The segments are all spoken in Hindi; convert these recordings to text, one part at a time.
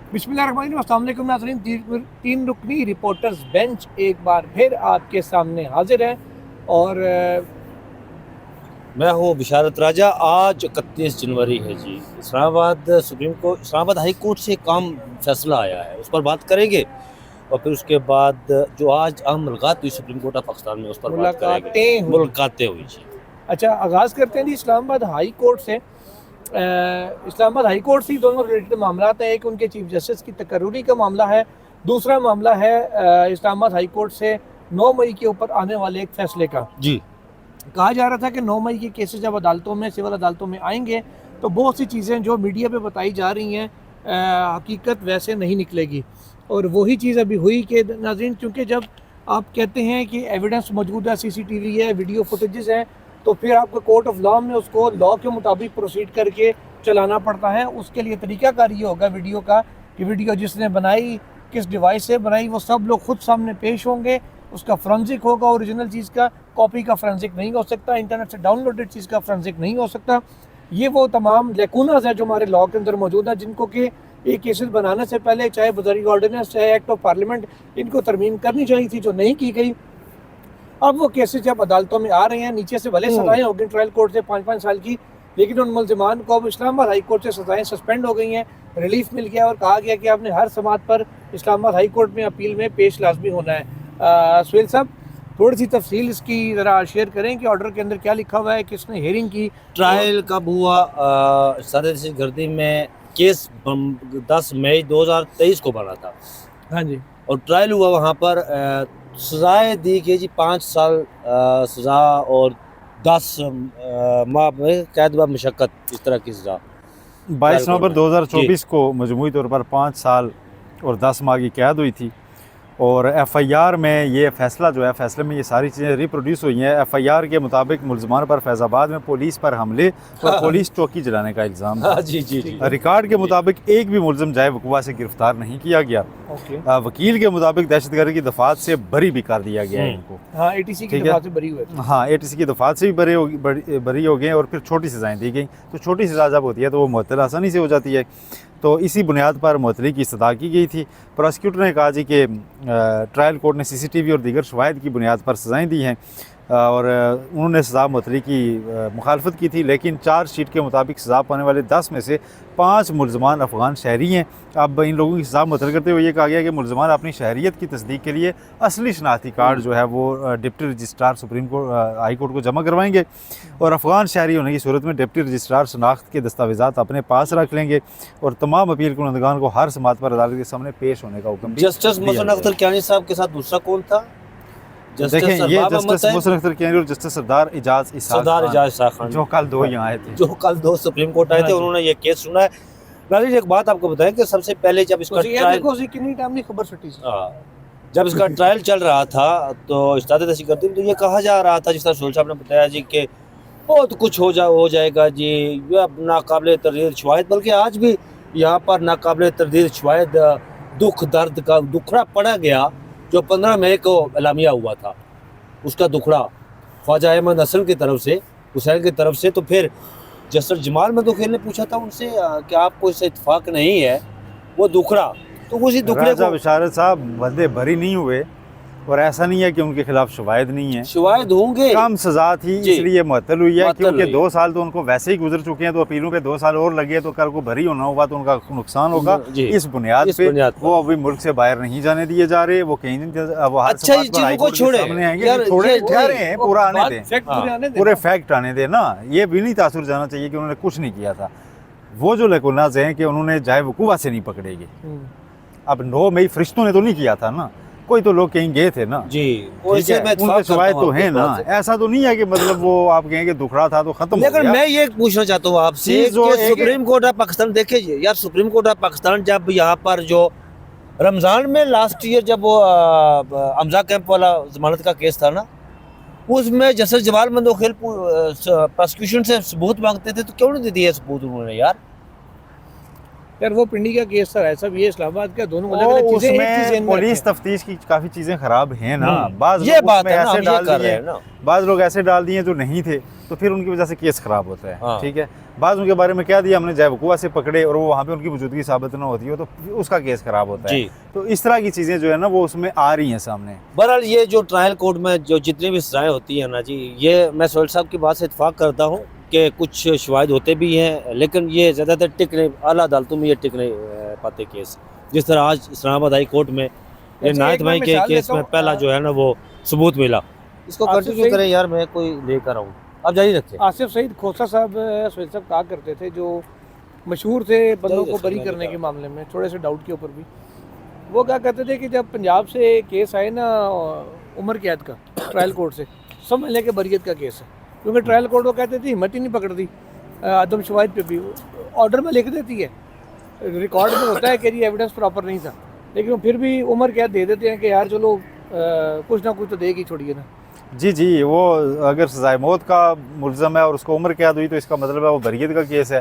बिस्मिल्लाहिर्रहमानिर्रहीम, अस्सलाम वालेकुम नाज़रीन। तीन रुकनी रिपोर्टर्स बेंच एक बार फिर आपके सामने हाजिर है और मैं हूँ बिशारत राजा। आज 31 जनवरी है जी। इस्लामाबाद हाई कोर्ट से एक अहम फैसला आया है, उस पर बात करेंगे। और फिर उसके बाद जो आज अहम मुलाकात हुई सुप्रीम कोर्ट ऑफ पाकिस्तान में, उस पर बात करेंगे। मुलाकातें हुई। मुलाकातें हुई जी। अच्छा, आगाज़ करते हैं जी इस्लामाबाद हाई कोर्ट से। इस्लामाबाद हाई कोर्ट से दोनों रिलेटेड मामला है। एक उनके चीफ जस्टिस की तकर्रुरी का मामला है, दूसरा मामला है इस्लामाबाद हाई कोर्ट से 9 मई के ऊपर आने वाले एक फैसले का। जी, कहा जा रहा था कि 9 मई के केसेस जब अदालतों में, सिविल अदालतों में आएंगे तो बहुत सी चीज़ें जो मीडिया पे बताई जा रही हैं हकीकत वैसे नहीं निकलेगी। और वही चीज़ अभी हुई कि नाज़रीन, क्योंकि जब आप कहते हैं कि एविडेंस मौजूद है, सीसीटीवी है, वीडियो फुटेजेस हैं, तो फिर आपको कोर्ट ऑफ लॉ में उसको लॉ के मुताबिक प्रोसीड करके चलाना पड़ता है। उसके लिए तरीकाकार ये होगा वीडियो का कि वीडियो जिसने बनाई, किस डिवाइस से बनाई, वो सब लोग खुद सामने पेश होंगे। उसका फ्रेंसिक होगा, ओरिजिनल चीज़ का, कॉपी का फ्रेंसिक नहीं हो सकता, इंटरनेट से डाउनलोडेड चीज़ का फ्रेंसिक नहीं हो सकता। ये वो तमाम लेकुनाज है जो हमारे लॉ के अंदर मौजूद है, जिनको कि एक केसेस बनाने से पहले चाहे बुज़ुर्ग ऑर्डिनेंस, चाहे एक्ट ऑफ पार्लियामेंट, इनको तरमीम करनी चाहिए थी, जो नहीं की गई। अब वो केसेस जब अदालतों में आ रहे हैं, नीचे से भले सजाएं हो गई ट्रायल कोर्ट से 5-5 साल की, लेकिन उन मुलजिमान को अब इस्लामाबाद हाई कोर्ट से सजाएं सस्पेंड हो गई हैं, रिलीफ मिल गया और कहा गया कि आपने हर समात पर इस्लामाबाद हाई कोर्ट में अपील में पेश लाजमी होना है। सुहेल साहब, थोड़ी सी तफसील इसकी ज़रा शेयर करें कि ऑर्डर के अंदर क्या लिखा हुआ है, किसने हेयरिंग की, ट्रायल कब हुआ? सदर गर्दी में केस 10 मई 2023 को बना था। हाँ जी, और ट्रायल हुआ वहाँ पर। सजाएं दी गई जी 5 साल सज़ा और 10 माह में कैद व मशक्क़त, इस तरह की सज़ा। 22 नवंबर 2024 को मजमूई तौर पर 5 साल और 10 माह की कैद हुई थी। और एफ़आईआर में ये फ़ैसला जो है, फ़ैसले में ये सारी चीज़ें रिप्रोड्यूस हुई हैं। एफ़आईआर के मुताबिक मुलजमान पर फैज़ाबाद में पुलिस पर हमले और पुलिस चौकी जलाने का इल्ज़ाम था। जी जी जी। रिकॉर्ड के मुताबिक एक भी मुलजम जाए वकुआ से गिरफ्तार नहीं किया गया। वकील के मुताबिक दहशतगर्दी की दफ़ात से बरी भी कर दिया गया है इनको। हाँ, ATC की दफ़ात से बरी हुए थे। हाँ, ATC की दफ़ात से भी बरी हो गए और फिर छोटी सज़ाएँ दी गई। तो छोटी सज़ा जब होती है तो वो मुअत्तल आसानी से हो जाती है। तो इसी बुनियाद पर मुअत्तली की इस्तदा की गई थी। प्रोसिक्यूटर ने कहा जी कि ट्रायल कोर्ट ने CCTV और दीगर शवाहिद की बुनियाद पर सज़ाएँ दी हैं और उन्होंने सज़ा मुअत्तली की मुखालफत की थी। लेकिन चार्जशीट के मुताबिक सज़ा पाने वाले 10 में से 5 मुलजमान अफ़गान शहरी हैं। अब इन लोगों की सज़ा मुअत्तल करते हुए ये कहा गया कि मुलजमान अपनी शहरियत की तस्दीक के लिए असली शनाख्ती कार्ड जो है वो deputy registrar supreme court high court को जमा करवाएंगे और अफ़गान शहरी होने की सूरत में डिप्टी रजिस्ट्रार शनाख्त के दस्तावेज़ात अपने पास रख लेंगे और तमाम अपील कुनंदगान को हर समात पर अदालत के सामने पेश होने का हुक्म जस्टिस मोहसिन अख्तर कियानी साहब के साथ दूसरा कौन था? देखें, ये जस्टिस मोहसिन अख्तर कियानी और जस्टिस सरदार इजाज इसाक खान जो कल 2 यहाँ आए थे, जो कल 2 सुप्रीम कोर्ट आए थे, उन्होंने ये केस सुना है। नाज़रीन, एक बात आपको बताएं कि सबसे पहले जब इसका जब इसका ट्रायल चल रहा था तो इस्ताद दहशतगर्दी में तो ये कहा जा रहा था, जिस तरह सोल साहब ने बताया जी, कि बहुत कुछ हो जाएगा जी, ये नाकाबिले तर्दीद शवाहिद, बल्कि आज भी यहाँ पर नाकाबिले तर्दीद शवाहिद दुख दर्द का दुखड़ा पड़ा गया जो 15 मई को एलामिया हुआ था, उसका दुखड़ा ख्वाजा अहमद हसन की तरफ से, हुसैन की तरफ से। तो फिर जस्टिस जमाल मधुखेल ने पूछा था उनसे कि आपको इससे इत्तेफाक नहीं है, वो दुखड़ा, तो उसी दुखड़े को बिशारत साहब बंदे भरी नहीं हुए और ऐसा नहीं है कि उनके खिलाफ शवाहिद नहीं है, शवाहिद होंगे। कम सजा थी इसलिए मुअत्तल हुई है, क्योंकि 2 साल तो उनको वैसे ही गुजर चुके हैं। तो अपीलों पे 2 साल और लगे तो कल को भरी होना होगा तो उनका नुकसान होगा। इस बुनियाद पे वो अभी मुल्क से बाहर नहीं जाने दिए जा रहे। वो कहीं वो हर सामने आएंगे, थोड़े ठहरे हैं, पूरा आने दें, पूरे फैक्ट आने दें ना। ये भी नहीं तासुर जाना चाहिए कि उन्होंने कुछ नहीं किया था। वो जो लेकुनाज हैं कि उन्होंने जाए वकूआ से नहीं पकड़ेंगे। अब 9 मई फरिश्तों ने तो नहीं किया था ना, कोई तो लोग कहीं गए थे ना जी, उनके शवाहिद तो हैं ना। ऐसा तो नहीं है कि मतलब वो आप कहेंगे दुखड़ा था तो खत्म। लेकिन मैं ये पूछना चाहता हूँ आपसे कि सुप्रीम कोर्ट ऑफ पाकिस्तान, देखिए यार, सुप्रीम कोर्ट ऑफ पाकिस्तान जब यहाँ पर जो रमज़ान में लास्ट ईयर जब वो हमजा कैंप वाला जमानत का केस था ना, उसमें जस्टिस जमाल मंदोखेल प्रोसिक्यूशन से सबूत मांगते थे, तो क्यों नहीं दिए सबूत उन्होंने यार? यार वो पिंडी का केस था सब, ये इस्लामाबाद का, दोनों अलग अलग चीजें, एक चीज उसमें में पुलिस रखें। तफ्तीश की काफी चीजें खराब हैं ना, बाज ये लोग बात उसमें है ना, ऐसे हम ये डाल कर रहे दिए, हैं ना। बाज लोग ऐसे डाल दिए जो नहीं थे, तो फिर उनकी वजह से केस खराब होता है। हाँ। ठीक है, बाज उनके बारे में क्या दिया हमने, चाहे वकुआ से पकड़े और वो वहाँ पे उनकी मौजूदगी साबित ना होती हो तो उसका केस खराब होता है। जी। तो इस तरह की चीजें जो है ना वो उसमें आ रही हैं सामने। बहरहाल ये जो ट्रायल कोर्ट में जो जितनी भी सजाएं होती हैं ना जी, ये मैं सोहेल साहब की बात से इत्फाक करता हूँ कि कुछ शवाहिद होते भी हैं, लेकिन ये ज़्यादातर टिक नहीं, आला अदालतों में ये टिक नहीं पाते केस। जिस तरह आज इस्लामाबाद हाई कोर्ट में ये अच्छा, 9 एक मैं मई के मिसाल केस देता में हूँ, पहला जो है ना वो सबूत मिला। इसको आसिफ कंटिन्यू सईद- करें यार, मैं कोई लेकर आऊँ, आप जारी रखें। आसिफ सईद खोसा साहब सोहेल साहब कहा करते थे, जो मशहूर थे बंदों को बरी करने के मामले में, थोड़े से डाउट के ऊपर भी, वो क्या कहते थे कि जब पंजाब से केस आए ना उम्र कैद का ट्रायल कोर्ट से, समझ लें कि बरियत का केस है, क्योंकि ट्रायल कोर्ट वो कहते थे हिम्मत ही नहीं पकड़ती आदम शवाहिद पे भी, ऑर्डर में लिख देती है, रिकॉर्ड में होता है कि जी एविडेंस प्रॉपर नहीं था, लेकिन फिर भी उम्र कैद दे देते हैं कि यार चलो कुछ ना कुछ तो देगी, छोड़िए ना। जी जी, वो अगर सजाए मौत का मुलजम है और उसको उम्र कैद हुई तो इसका मतलब है वो बरियत का केस है,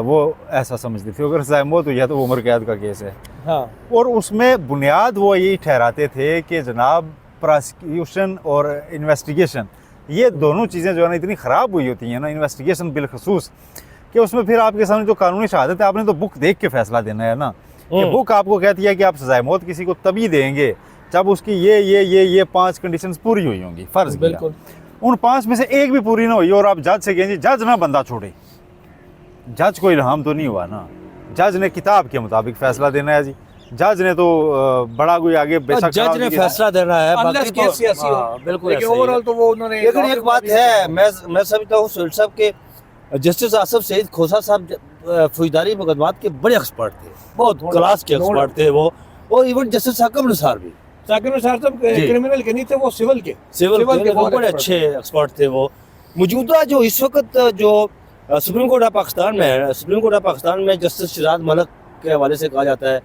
वो ऐसा समझती थी। अगर सजाए मौत हुई है तो वो उम्र कैद का केस है। हाँ, और उसमें बुनियाद वो यही ठहराते थे कि जनाब प्रोसिक्यूशन और इन्वेस्टिगेशन, ये दोनों चीज़ें जो है ना इतनी ख़राब हुई होती हैं ना, इन्वेस्टिगेशन बिलखसूस, कि उसमें फिर आपके सामने जो कानूनी शहादत है, आपने तो बुक देख के फैसला देना है ना। कि बुक आपको कहती है कि आप सजाए मौत किसी को तभी देंगे जब उसकी ये 5 कंडीशंस पूरी हुई होंगी। फ़र्ज़ किया बिल्कुल। उन 5 में से एक भी पूरी ना हुई और आप जज से कहेंगे जज ना बंदा छोड़े, जज कोई इल्हाम तो नहीं हुआ ना, जज ने किताब के मुताबिक फैसला देना है जी। जज ने तो बड़ा कोई आगे बेशक जज ने फैसला देना है, Unless बाकी तो केस सियासी हो। हाँ, बिल्कुल लेकिन ऐसा ही है। ओवरऑल तो वो उन्होंने, लेकिन एक बात है, मैं समझता हूँ सोहेल साहब के जस्टिस आसिफ सईद खोसा साहब फौजदारी मुकदमात के बड़े एक्सपर्ट थे, बहुत क्लास के एक्सपर्ट थे वो, और इवन जस्टिस साकिब निसार भी, साकिब निसार साहब क्रिमिनल के नहीं थे, वो सिविल के सिविल के बहुत बड़े expert अच्छे एक्सपर्ट थे वो। मौजूदा जो इस वक्त जो सुप्रीम कोर्ट ऑफ पाकिस्तान में है, सुप्रीम कोर्ट ऑफ पाकिस्तान में जस्टिस शहजाद मलिक के हवाले से कहा जाता है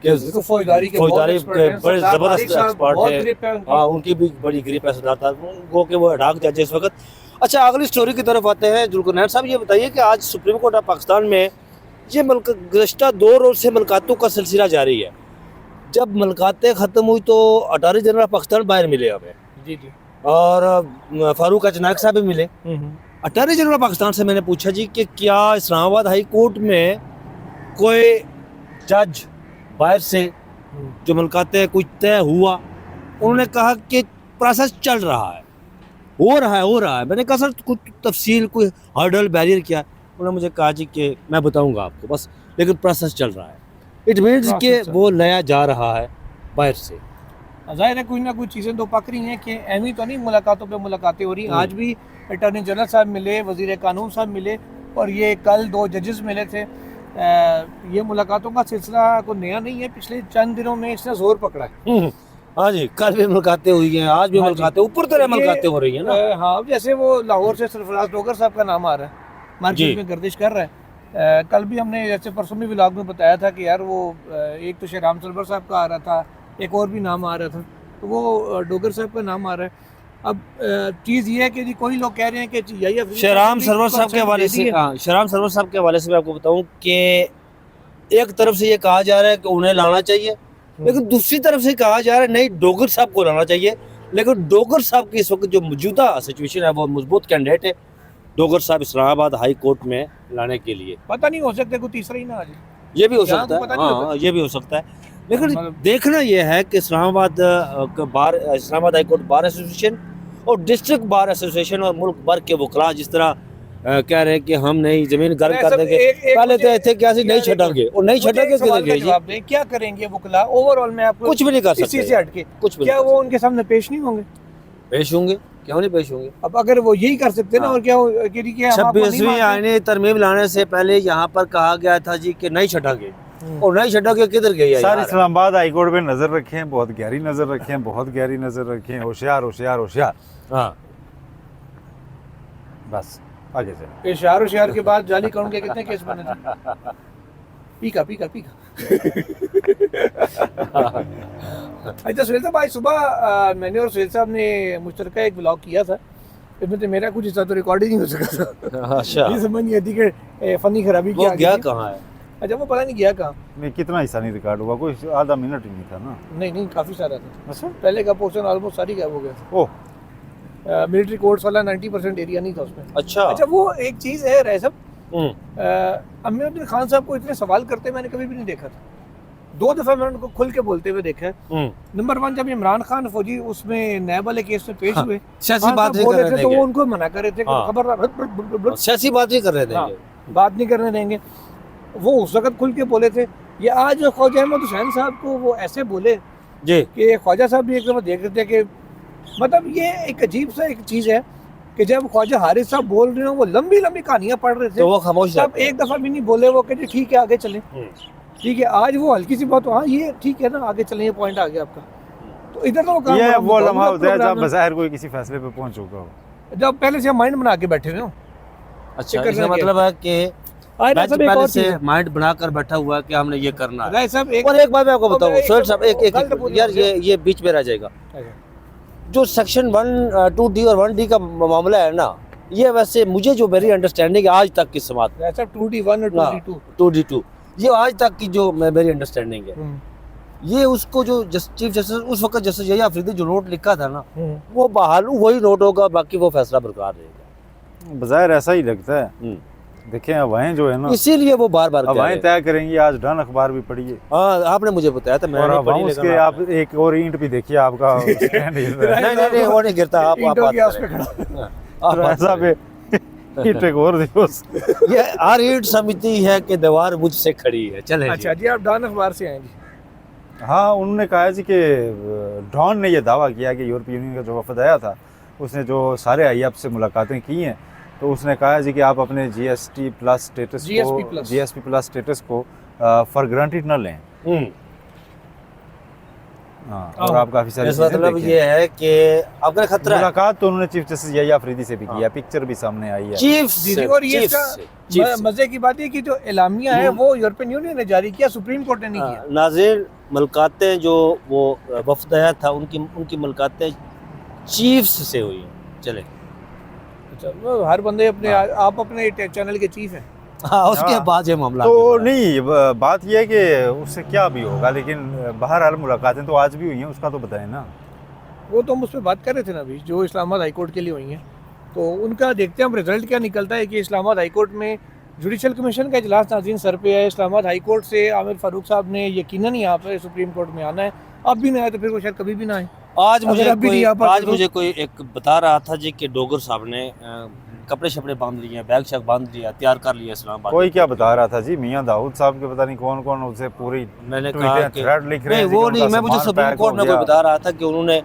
कि देखो फौजदारी के फौजदारी बहुत के expert हैं, बड़े सरदार जबरदस्त तारिक साहब एक्सपर्ट बहुत हैं। grip है उनकी। हाँ, उनकी भी बड़ी ग्रिप है सरदार तारिक को, कि वो अडाक जज है इस वक्त। अच्छा, अगली स्टोरी की तरफ आते हैं। जुल्करनैन साहब ये बताइए कि आज सुप्रीम कोर्ट ऑफ पाकिस्तान में ये गुज़श्ता 2 रोज़ से मुलाकातों का सिलसिला जारी है। जब मुलाकातें ख़त्म हुई तो अटॉर्नी जनरल ऑफ पाकिस्तान बाहर मिले हमें, जी जी। और फारूक अजनाक साहब भी मिले। अटॉर्नी जनरल ऑफ पाकिस्तान से मैंने पूछा जी कि क्या इस्लामाबाद हाई कोर्ट में कोई जज बाहर से जो मुलाकातें कुछ तय हुआ? उन्होंने कहा कि प्रोसेस चल रहा है, हो रहा है। मैंने कहा सर कुछ तफसील, कोई हर्डल, बैरियर क्या है? उन्होंने मुझे कहा जी कि मैं बताऊंगा आपको बस, लेकिन प्रोसेस चल रहा है। इट मीन्स कि वो लाया जा रहा है बाहर से। जाहिर है कुछ ना कुछ चीज़ें तो पक रही हैं कि एमी तो नहीं मुलाकातों पे मुलाकातें हो रही। आज भी अटॉर्नी जनरल साहब मिले, वज़ीर कानून साहब मिले, और ये कल 2 जजेस मिले थे। ये मुलाकातों का सिलसिला कोई नया नहीं है, पिछले चंद दिनों में इसने जोर पकड़ा है। हाँ जी, कल भी मुलाकातें हुई हैं, आज भी मुलाकातें, ऊपर तरह मुलाकातें हो रही हैं ना। हाँ, जैसे वो लाहौर से सरफराज डोगर साहब का नाम आ रहा है, मार्केट में गर्दिश कर रहा है। कल भी हमने जैसे परसों भी व्लॉग में बताया था कि यार वो एक तो शहराम सरवर साहब का आ रहा था, एक और भी नाम आ रहा था, तो वो डोगर साहब का नाम आ रहा है। अब चीज़ ये है कि जी कोई लोग कह रहे हैं कि यही शहराम सरवर साहब के हवाले से, हाँ, शहराम सरवर साहब के हवाले से मैं आपको बताऊं कि एक तरफ से ये कहा जा रहा है कि उन्हें लाना चाहिए, लेकिन दूसरी तरफ से कहा जा रहा है नहीं, डोगर साहब को लाना चाहिए। लेकिन डोगर साहब की इस वक्त जो मौजूदा सिचुएशन है वो मजबूत कैंडिडेट है डोगर साहब इस्लामाबाद हाई कोर्ट में लाने के लिए। पता नहीं, हो सकता है कोई तीसरा ही ना आ जाए, ये भी हो यहाँ सकता तो पता है, नहीं हाँ होता। ये भी हो सकता है। लेकिन मतलब- देखना यह है कि Islamabad Islamabad high court bar association और डिस्ट्रिक्ट बार एसोसिएशन और मुल्क भर के वकला जिस तरह कह रहे हैं कि हम नहीं जमीन गर्म कर देंगे, पहले तो ऐसे क्या नहीं छटांगे, और नहीं छटांगे किधर गए जी? जवाब दें, क्या करेंगे वकला? ओवरऑल में आपको कुछ भी नहीं कर इस चीज़ से सकते, हटके कुछ भी क्या नहीं वो उनके सामने पेश नहीं होंगे? पेश होंगे, क्यों नहीं पेश होंगे? अब अगर वो यही कर सकते ना, और क्या कि हम आपको नहीं 26वीं मानते? आईनी तरमीम लाने से पहले यहाँ पर कहा गया था जी कि नहीं छटांगे, और नहीं छटांगे किधर गई? सर इस्लामाबाद हाई कोर्ट पे नज़र रखें, बहुत गहरी नज़र रखें, बहुत गहरी नज़र रखें, होशियार होशियार होशियार। हाँ, बस आगे चलें। होशियार के बाद जाली कानून के कितने केस बने थे? पीका अच्छा सुहेल साहब, आज सुबह मैंने और सुहेल साहब ने मुश्तरका एक ब्लॉग किया था, इसमें तो मेरा कुछ हिस्सा तो रिकॉर्ड ही नहीं हो सका था। अच्छा, ये समझ नहीं आती कि फनी खराबी वो क्या गया कहाँ है? अच्छा, वो पता नहीं गया कहाँ। में कितना हिस्सा नहीं रिकॉर्ड हुआ, कोई आधा मिनट ही नहीं था ना। नहीं काफ़ी सारा था। अच्छा, पहले का पोर्शन ऑलमोस्ट सारी गायब हो गया। ओह मिलिट्री कोर्ट्स वाला 90% एरिया नहीं था उसमें। अच्छा। अच्छा, वो एक चीज़ है रह सब, हम्म। अमीरुद्दीन खान साहब को इतने सवाल करते मैंने कभी भी नहीं देखा था। 2 दफ़ा मैंने उनको खुल के बोलते हुए देखा है। नंबर 1, जब इमरान खान फौजी उसमें नैब वाले केस में पेश हुए, सियासी खान बात साहब नहीं बोल कर रहे रहे थे तो थे वो उनको मना कर रहे थे कि हाँ। खबरदार सियासी बात नहीं कर रहे थे हाँ, ये। बात नहीं करने देंगे। वो उस वक्त खुल के बोले थे। ये आज ख्वाजा अहमद हुसैन साहब को वो ऐसे बोले जी। कि ख्वाजा साहब भी एक दफ़ा देख रहे थे कि मतलब ये एक अजीब सा एक चीज़ है कि जब ख्वाजा हारिस साहब बोल रहे हो वो लंबी लंबी कहानियां पढ़ रहे थे, तो वो खामोश तब रहते हैं। एक दफ़ा भी नहीं बोले वो कि जी ठीक है आगे चलें। ठीक है, आज वो हल्की सी बात, हाँ ये ठीक है ना आगे चलें, ये पॉइंट आ गया आपका। तो इधर तो वो काम ये बड़ा वो लम्हा होता है प्रोग्राम जब बज़ाहिर कोई किसी फैसले पे पहुंच चुका हो। जब पहले से माइंड बना के बैठे हुए हो। अच्छा, करना इसका क्या? मतलब है कि आज बैच सब एक पहले और से चीज़ है। माइंड बनाकर बैठा हुआ है कि हमने ये करना है। राय साहब और एक बात मैं आपको तो बताऊं मैं सोहेल साहब, एक गलत बोल यार रहा हूं। ये बीच में रह जाएगा। जो सेक्शन 1, 2D और 1D का मामला है ना, ये वैसे मुझे जो मेरी अंडरस्टैंडिंग है आज तक की समात राय साहब 2D1 और 2D2 2D2, ये आज तक की जो मेरी अंडरस्टैंडिंग है, ये उसको जो चीफ जस्टिस उस वक्त जस्टिस यही अफरीदी जो नोट लिखा था ना, वो बहाल वही नोट होगा, बाकी वो फैसला बरकरार रहेगा। बज़ाहिर ऐसा ही लगता है। देखें हवाएं जो है ना, इसीलिए वो बार बार हवाएं तय करेंगी। आज डन अखबार भी पढ़िए। हाँ, आपने मुझे बताया था, मैंने और नहीं हवाओं पढ़ी, उसके लेकिन आप एक और ईंट भी देखिए आपका स्टैंड हिल रहा है। नहीं वो नहीं गिरता। आप ईंटों बात की आस पे करें। खड़ा। आप बात ऐसा करें। पे ईंट एक और देखो। ये हर ईंट समझती है कि दीवार मुझसे खड़ी है। चले अच्छा जी, आप डॉन अखबार से आए जी। हाँ, उन्होंने कहा जी कि डॉन ने यह दावा किया कि यूरोपीय यूनियन का जो वफद आया था उसने जो सारे IAF से मुलाकातें की हैं, तो उसने कहा जी कि आप अपने GSP प्लस स्टेटस को फॉर ग्रांटेड न लें। हाँ, और आप काफ़ी सारी इस मतलब ये है कि आपका खतरा है। मुलाकात तो उन्होंने चीफ जस्टिस यही अफरीदी से भी किया, पिक्चर भी सामने आई है। चीफ जी, से, और ये चीफ इसका से, चीफ से। मजे की बात है कि जो एलामिया है वो यूरोपियन यूनियन ने जारी किया, सुप्रीम कोर्ट ने नहीं किया। नाज़रीन, मुलाकातें जो वो वफद आया था उनकी मुलाकातें चीफ्स से हुई हैं। चले। अच्छा, वो हर बंदे अपने आप अपने चैनल के चीफ हैं। हाँ, उसके हाँ। बाद ये मामला तो आगे बढ़ा। नहीं, बात यह है कि उससे क्या भी होगा, लेकिन बहरहाल मुलाकातें तो आज भी हुई हैं, उसका तो बताएं ना। वो तो हम उस पर बात कर रहे थे ना अभी, जो इस्लामाबाद हाई कोर्ट के लिए हुई हैं, तो उनका देखते हैं हम रिजल्ट क्या निकलता है। कि इस्लामाबाद हाई कोर्ट में जुडिशल कमीशन का इजलास नाज़रीन सर पे है। इस्लामाबाद हाई कोर्ट से आमिर फारूक साहब ने यकीनन यहाँ पर सुप्रीम कोर्ट में आना है। अब भी ना आए तो फिर वो शायद कभी भी ना आए। आज अगर मुझे कोई एक बता रहा था जी कि डोगर साहब ने कपड़े शपड़े बांध लिए हैं, बैग शैग बांध लिया, तैयार कर लिया इस्लामाबाद। कोई क्या बता रहा था जी, मियां दाऊद साहब के पता नहीं कौन कौन उसे पूरी मैंने कहा कि थ्रेड लिख रहे नहीं हैं जी वो कि नहीं, उनका मैं मुझे सामान सुप्रीम पैक कोर्ट हो में कोई गया। बता रहा था कि उन्होंने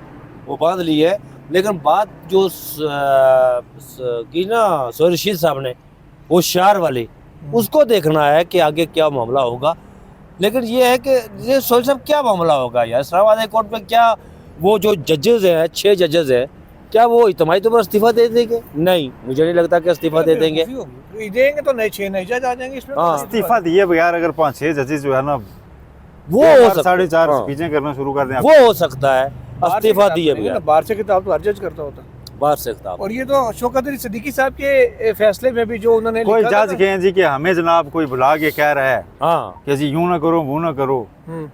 वो बांध ली है, लेकिन बात जो की ना सोहेल रशीद साहब ने वो शार वाली, उसको देखना है कि आगे क्या मामला होगा। लेकिन ये है कि ये सोहेल साहब क्या मामला होगा यार, इस्लामाबाद हाई कोर्ट में क्या वो जो जजेस हैं, 6 जजेस हैं, क्या वो इज्तिमाई तौर पर इस्तीफा दे देंगे? नहीं, मुझे नहीं लगता कि इस्तीफा दे देंगे। देंगे तो नए 6 नए जज आ जाएंगे इसमें। हाँ। इस्तीफा दिए बगैर अगर 5-6 जजेस जो है ना वो हो सकता 4.5 हाँ। स्पीचें करना शुरू कर दें, वो हो सकता है इस्तीफा दिए बगैर। बाहर से किताब तो हर जज करता होता। बाहर से किताब। और ये तो शौकत अली सिद्दीकी साहब के फैसले में भी जो उन्होंने कोई लिखा था जज ना- कहें जी कि हमें जनाब कोई बुला के कह रहा है हाँ कि जी यूं ना करो वो ना करो, हम्म।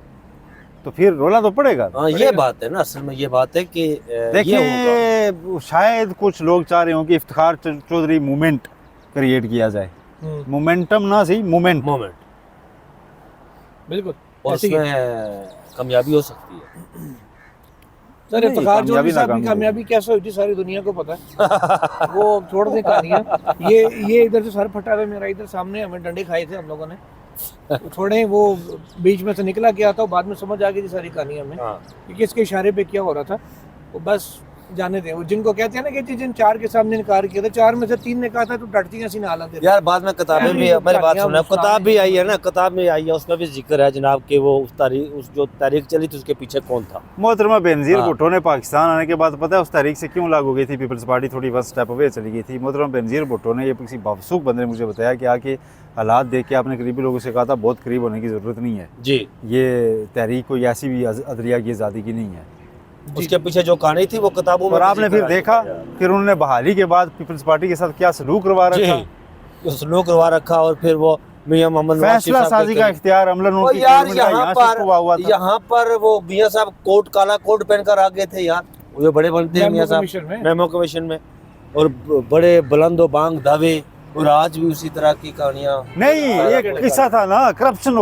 तो फिर रोला तो पड़ेगा। हाँ, ये बात है ना, असल में ये बात है कि ये होगा। देखिए शायद कुछ लोग चाह रहे हों कि इफ्तिखार चौधरी मूवमेंट क्रिएट किया जाए। मोमेंटम ना सही, मूवमेंट। मोमेंट बिल्कुल और ऐसे ही है। उसमें कामयाबी हो सकती है। सर नहीं, इफ्तिखार कामयाबी चौधरी साहब की नाकामयाबी। कामयाबी कैसे हुई थी सारी दुनिया को पता है। वो छोड़ दे कहानियां। ये इधर से सर फटा हुआ मेरा, इधर सामने हमें डंडे खाए थे हम लोगों ने। थोड़े वो बीच में से निकला गया था, बाद में समझ आ गई थी सारी कहानी हमें हाँ। कि किसके इशारे पे क्या हो रहा था। वो बस जाने दें, वो जिनको कहते हैं ना कि जिन 4 के सामने इनकार किया था, 4 में से 3 ने कहा था तो डरती हैं सीने हालत है। यार बाद में किताबें भी, यार, मेरी बात कहानियां सुना, सुना किताब भी रही आई है ना, किताब में आई है, उसमें भी जिक्र है जनाब कि वो उस जो तारीख चली थी उसके पीछे कौन था। मोहतरमा बेनज़ीर हाँ। भुट्टो ने पाकिस्तान आने के बाद पता है उस तारीख से क्यों लागू गई थी, पीपल्स पार्टी थोड़ी 1 स्टेप अवे चली गई थी। मोहतरमा बेनज़ीर भुट्टो ने, ये किसी बावसूख बंदे ने मुझे बताया कि आके हालात देख के आपने करीबी लोगों से कहा था बहुत करीब होने की ज़रूरत नहीं है, जी, ये तहरीक कोई ऐसी भी अदलिया की आज़ादी की नहीं है। उसके पीछे जो कहानी थी वो किताबों में और भी आपने जिक्र फिर आ देखा चुका है। फिर उन्होंने बहाली के बाद पीपल्स पार्टी के साथ क्या सलूक करवा रखा। जी, स्लो करवा रखा और फिर वो मियां मोहम्मद नवाज शरीफ फैसला साहब साजी का इख्तियार अमलन और उनकी यार गवर्नमेंट का यहाँ से हुआ था। यहाँ पर वो मियां साहब कोट काला कोट पहनकर आ गए थे यार, वो बड़े बनते हैं मियां कमीशन साहब में। मेमो कमीशन में, और बड़े बुलंदो बांग दावे, और आज भी उसी तरह की कहानियां। नहीं, ये किस्सा था ना, करप्शन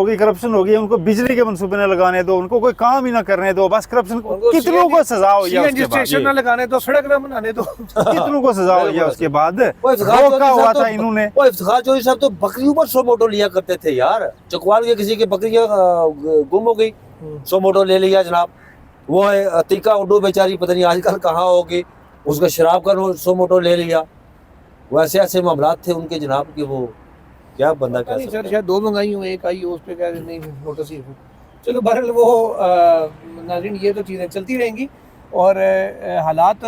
होगी, उनको बिजली के मंसूबे न लगाने दो, उनको कोई काम ही ना करने दो, बस करप्शन। कितनों को सजा हुई है उसके बाद, स्टेशन ना लगाने दो, सड़क ना बनाने दो। कितनों को सजा हुई है उसके बाद। वो इफ्तिखार रोका चौधरी हुआ साहब था तो- इन्होंने। वो इफ्तिखार चौधरी साहब तो बकरियों पर 100 मोटो लिया करते थे यार, चकवाल के किसी की बकरियां गुम हो गई, 100 मोटो ले लिया जनाब। वो है अतीका उड्डू बेचारी, पता नहीं आजकल कहाँ होगी, उसका शराब का 100 मोटो ले लिया। वो ऐसे ऐसे मामलात थे उनके जनाब के, वो क्या बंदा कह नहीं सकता सर, है। शायद 2 मंगाई हो, एक आई हो, उस पे कह रहे नहीं नोटिस ही है। चलो बहरहाल वो नाज़रीन, ये तो चीज़ें चलती रहेंगी, और हालात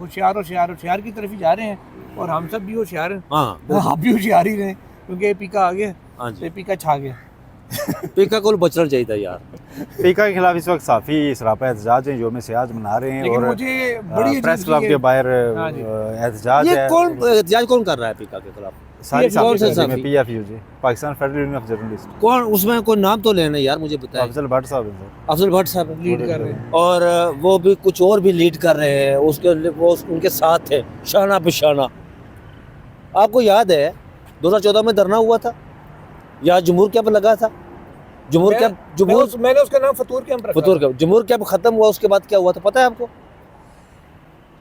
होशियार की तरफ ही जा रहे हैं, और हम सब भी होशियार हैं। हाँ आप भी होशियार ही रहें, क्योंकि पीका आ गया, हाँ जी, पीका छा गया। पीका को बचना चाहिए था यार। पीका के खिलाफ इस वक्त साफी सरापा एहतजाज है, जो में सियाज मना रहे हैं, लेकिन और मुझे बड़ी प्रेस अजीब क्लब सी के बाहर हाँ जी। एहतजाज ये है। कौन एहतजाज कौन कर रहा है पीका के खिलाफ? सारी कौन सा साफी साफी? में PFU जी, Pakistan federal union of journalist, कौन उसमें कोई नाम तो लेना यार, मुझे बताएं। अफजल भट्ट साहब हैं सर। अफजल भट्ट साहब लीड कर रहे हैं। और वो भी कुछ और भी लीड कर रहे हैं, वो उनके साथ है शाना बिशाना। आपको याद है 2014 में धरना हुआ था, या जमहूर कैंप लगा था? जमहूर कैंप मैंने उसका नाम फतूर कैंप रखा। फतूर कैंप, जमहूर कैंप खत्म हुआ, उसके बाद क्या हुआ था पता है आपको?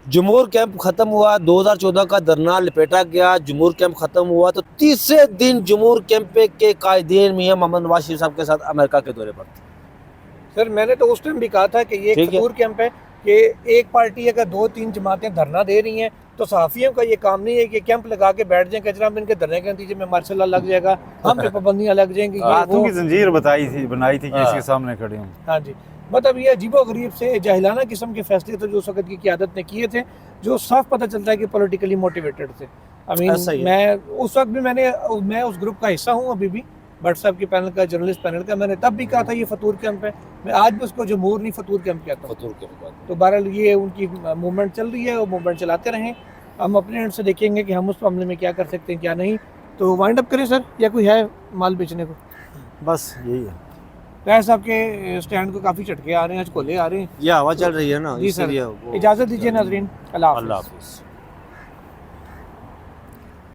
जमहूर कैंप खत्म हुआ, 2014 का धरना लपेटा गया, जमहूर कैंप खत्म हुआ तो तीसरे दिन जमहूर कैंप के कायदीन मियां मोहम्मद नवाज शरीफ साहब के साथ अमेरिका के दौरे पर थे। सर मैंने तो उस टाइम भी कहा था कि ये एक ठीक है। फतूर कैंप है, कि एक पार्टी अगर 2-3 जमातें धरना दे रही हैं तो सहाफ़ियों का ये काम नहीं है कि कैंप लगा के बैठ जाएं, कचरा में इनके धरने के नतीजे में मार्शल लॉ लग जाएगा, हम पे पाबंदियां लग जाएंगी, ये हाथों वो। की जंजीर बनाई थी कि हाँ। इसके सामने खड़े हूँ। हाँ जी, मतलब ये अजीबो-गरीब से जाहिलाना किस्म के फैसले थे जो उस वक्त की क़यादत ने किए थे, जो साफ पता चलता है कि पॉलिटिकली मोटिवेटेड थे। आई ऐसा ही मीन है। मैं उस वक्त भी मैं उस ग्रुप का हिस्सा हूँ अभी भी, भट्ट साहब के पैनल का, जर्नलिस्ट पैनल का। मैंने तब भी कहा था ये फतूर कैंप है, मैं आज भी उसको जमहूर नहीं फतूर कैंप कहता हूँ। फतूर कैंप तो बहरहाल ये उनकी मूवमेंट चल रही है, वो मूवमेंट चलाते रहें, हम अपने एंड से देखेंगे कि हम उस मामले में क्या कर सकते हैं क्या नहीं। तो वाइंड अप करें सर, या कोई है माल बेचने को? बस यही है। राय साहब के स्टैंड को काफ़ी झटके आ रहे हैं, आज कोले आ रहे हैं। ये हवा चल रही है ना, जी सर, इसीलिए वो- इजाज़त दीजिए नाजरीन, अल्लाह हाफ़िज़। अल्लाह हाफिज़।